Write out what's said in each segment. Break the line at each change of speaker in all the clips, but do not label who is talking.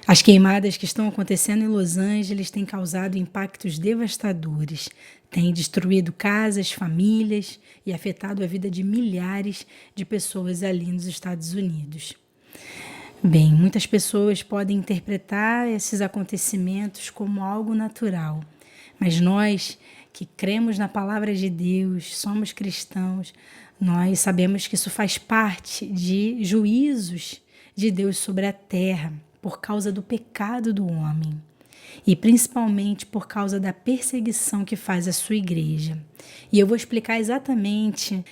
As queimadas que estão acontecendo em Los Angeles têm causado impactos devastadores, têm destruído casas, famílias e afetado a vida de milhares de pessoas ali nos Estados Unidos. Bem, muitas pessoas podem interpretar esses acontecimentos como algo natural, mas nós que cremos na palavra de Deus, somos cristãos, nós sabemos que isso faz parte de juízos de Deus sobre a terra, por causa do pecado do homem e principalmente por causa da perseguição que faz a sua igreja. E eu vou explicar exatamente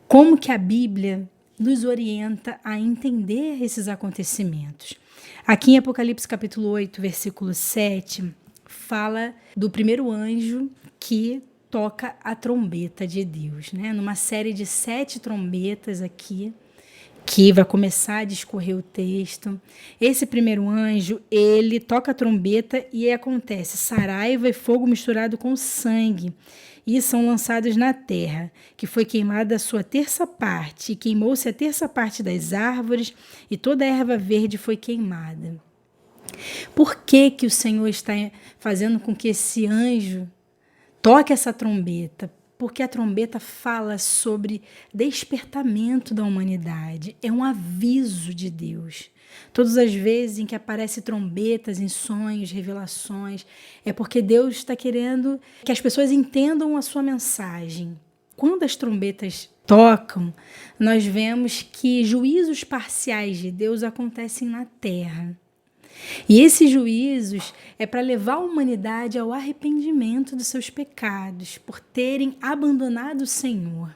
como que a Bíblia nos orienta a entender esses acontecimentos. Aqui em Apocalipse capítulo 8, versículo 7, fala do primeiro anjo que toca a trombeta de Deus, né? Numa série de 7 trombetas aqui, que vai começar a discorrer o texto. Esse primeiro anjo, ele toca a trombeta e acontece saraiva e fogo misturado com sangue, e são lançados na terra, que foi queimada a sua terça parte, e queimou-se a terça parte das árvores, e toda a erva verde foi queimada. Por que que o Senhor está fazendo com que esse anjo toque essa trombeta? Porque a trombeta fala sobre despertamento da humanidade. É um aviso de Deus. Todas as vezes em que aparecem trombetas em sonhos, revelações, é porque Deus está querendo que as pessoas entendam a sua mensagem. Quando as trombetas tocam, nós vemos que juízos parciais de Deus acontecem na terra. E esses juízos é para levar a humanidade ao arrependimento dos seus pecados, por terem abandonado o Senhor.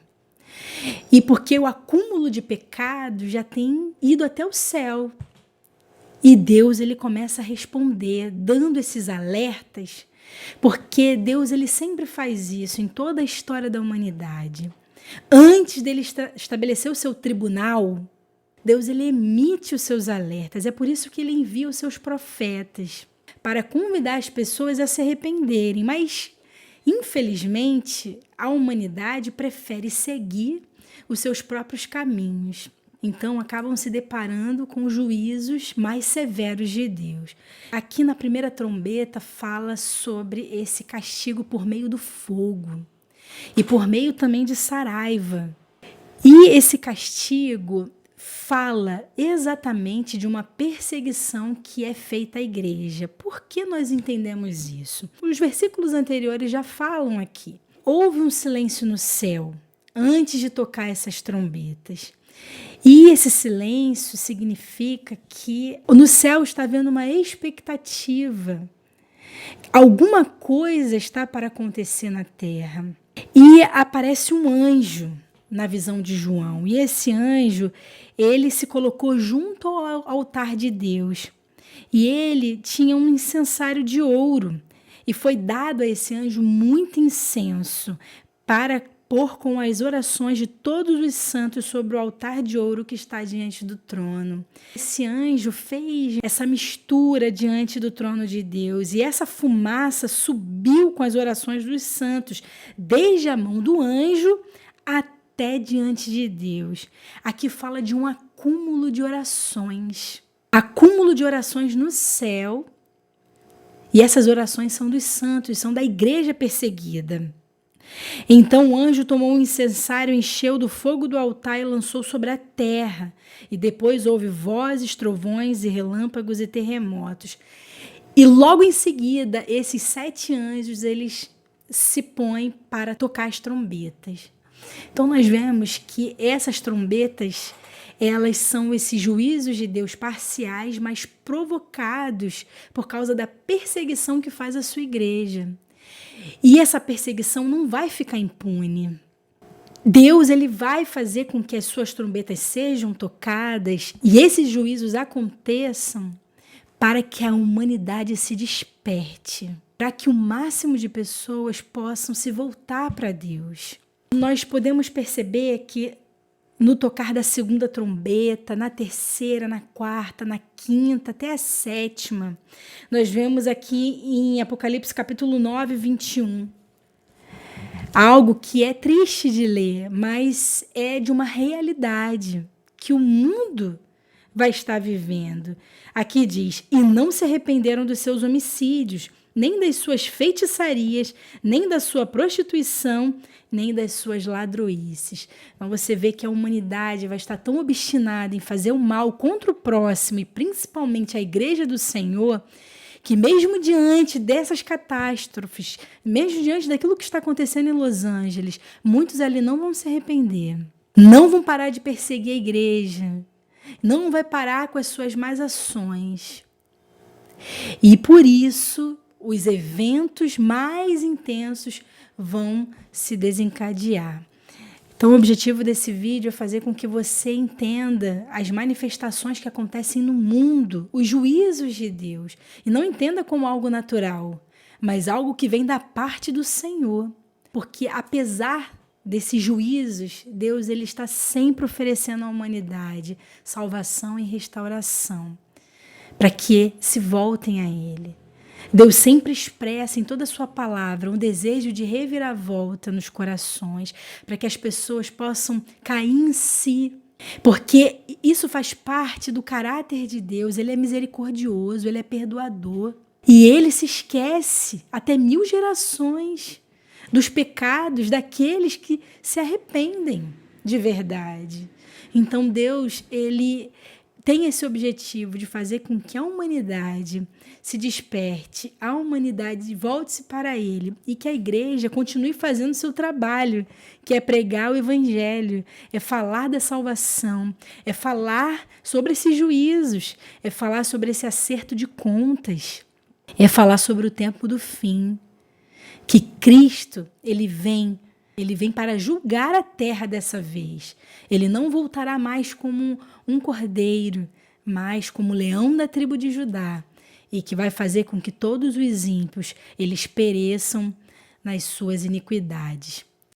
E porque o acúmulo de pecados já tem ido até o céu. E Deus ele começa a responder, dando esses alertas, porque Deus ele sempre faz isso em toda a história da humanidade. Antes dele estabelecer o seu tribunal, Deus ele emite os seus alertas. É por isso que ele envia os seus profetas, para convidar as pessoas a se arrependerem. Mas, infelizmente, a humanidade prefere seguir os seus próprios caminhos. Então, acabam se deparando com juízos mais severos de Deus. Aqui na primeira trombeta fala sobre esse castigo por meio do fogo e por meio também de saraiva. E esse castigo fala exatamente de uma perseguição que é feita à igreja. Por que nós entendemos isso? Os versículos anteriores já falam aqui. Houve um silêncio no céu antes de tocar essas trombetas. E esse silêncio significa que no céu está havendo uma expectativa. Alguma coisa está para acontecer na terra. E aparece um anjo na visão de João. E esse anjo, ele se colocou junto ao altar de Deus. E ele tinha um incensário de ouro. E foi dado a esse anjo muito incenso para pôr com as orações de todos os santos sobre o altar de ouro que está diante do trono. Esse anjo fez essa mistura diante do trono de Deus. E essa fumaça subiu com as orações dos santos, desde a mão do anjo até diante de Deus. Aqui fala de um acúmulo de orações. Acúmulo de orações no céu. E essas orações são dos santos, são da igreja perseguida. Então o anjo tomou um incensário, encheu do fogo do altar e lançou sobre a terra. E depois houve vozes, trovões e relâmpagos e terremotos. E logo em seguida, esses 7 anjos, eles se põem para tocar as trombetas. Então nós vemos que essas trombetas, elas são esses juízos de Deus parciais, mas provocados por causa da perseguição que faz a sua igreja. E essa perseguição não vai ficar impune. Deus ele vai fazer com que as suas trombetas sejam tocadas e esses juízos aconteçam para que a humanidade se desperte, para que o máximo de pessoas possam se voltar para Deus. Nós podemos perceber que no tocar da segunda trombeta, na terceira, na quarta, na quinta, até a 7ª, nós vemos aqui em Apocalipse capítulo 9, 21, algo que é triste de ler, mas é de uma realidade, que o mundo vai estar vivendo. Aqui diz, e não se arrependeram dos seus homicídios, nem das suas feitiçarias, nem da sua prostituição, nem das suas ladroices. Então você vê que a humanidade vai estar tão obstinada em fazer o mal contra o próximo e principalmente a igreja do Senhor, que mesmo diante dessas catástrofes, mesmo diante daquilo que está acontecendo em Los Angeles, muitos ali não vão se arrepender, não vão parar de perseguir a igreja, não vai parar com as suas más ações. E por isso, os eventos mais intensos vão se desencadear. Então, o objetivo desse vídeo é fazer com que você entenda as manifestações que acontecem no mundo, os juízos de Deus. E não entenda como algo natural, mas algo que vem da parte do Senhor. Porque apesar desses juízos, Deus ele está sempre oferecendo à humanidade salvação e restauração, para que se voltem a Ele. Deus sempre expressa em toda a sua palavra um desejo de reviravolta nos corações, para que as pessoas possam cair em si, porque isso faz parte do caráter de Deus. Ele é misericordioso, Ele é perdoador, e Ele se esquece até 1000 gerações dos pecados daqueles que se arrependem de verdade. Então Deus, Ele tem esse objetivo de fazer com que a humanidade se desperte, a humanidade volte-se para Ele e que a igreja continue fazendo seu trabalho, que é pregar o evangelho, é falar da salvação, é falar sobre esses juízos, é falar sobre esse acerto de contas, é falar sobre o tempo do fim, que Cristo, Ele vem para julgar a terra dessa vez. Ele não voltará mais como um cordeiro, mas como leão da tribo de Judá, e que vai fazer com que todos os ímpios eles pereçam nas suas iniquidades.